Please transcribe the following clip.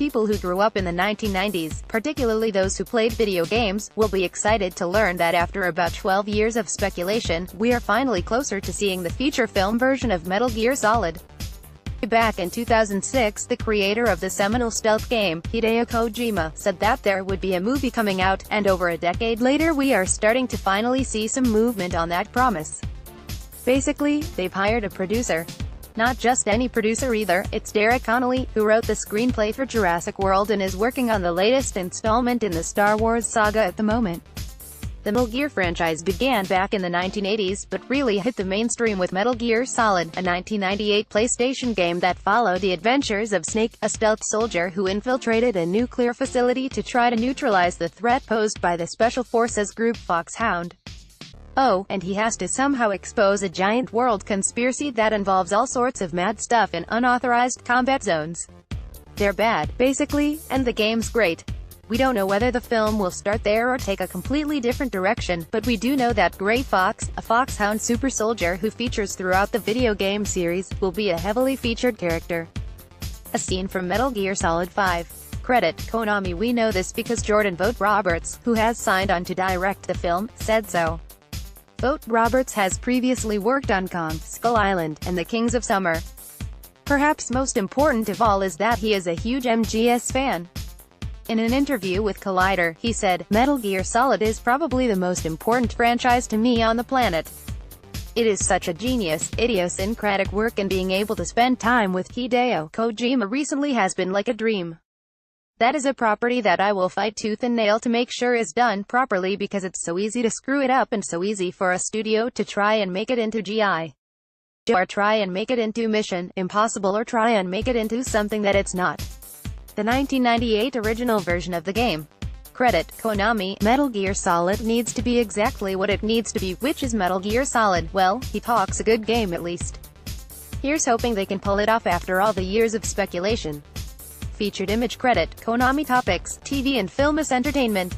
People who grew up in the 1990s, particularly those who played video games, will be excited to learn that after about 12 years of speculation, we are finally closer to seeing the feature film version of Metal Gear Solid. Back in 2006, the creator of the seminal stealth game, Hideo Kojima, said that there would be a movie coming out, and over a decade later we are starting to finally see some movement on that promise. Basically, they've hired a producer. Not just any producer either, it's Dere, who wrote the screenplay for Jurassic World and is working on the latest installment in the Star Wars saga at the moment. The Metal Gear franchise began back in the 1980s, but really hit the mainstream with Metal Gear Solid, a 1998 PlayStation game that followed the adventures of Snake, a stealth soldier who infiltrated a nuclear facility to try to neutralize the threat posed by the Special Forces group Foxhound. Oh, and he has to somehow expose a giant world conspiracy that involves all sorts of mad stuff in unauthorized combat zones. They're bad, basically, and the game's great. We don't know whether the film will start there or take a completely different direction, but we do know that Gray Fox, a Foxhound super soldier who features throughout the video game series, will be a heavily featured character. A scene from Metal Gear Solid 5. Credit, Konami. We know this because Jordan Vogt Roberts, who has signed on to direct the film, said so. Vogt Roberts has previously worked on Kong, Skull Island, and The Kings of Summer. Perhaps most important of all is that he is a huge MGS fan. In an interview with Collider, he said, "Metal Gear Solid is probably the most important franchise to me on the planet. It is such a genius, idiosyncratic work, and being able to spend time with Hideo Kojima recently has been like a dream. That is a property that I will fight tooth and nail to make sure is done properly because it's so easy to screw it up and so easy for a studio to try and make it into G.I. Joe or try and make it into Mission Impossible or try and make it into something that it's not." The 1998 original version of the game. Credit, Konami. Metal Gear Solid needs to be exactly what it needs to be, which is Metal Gear Solid. Well, he talks a good game at least. Here's hoping they can pull it off after all the years of speculation. Featured image. Credit, Konami. Topics, TV and Film Entertainment.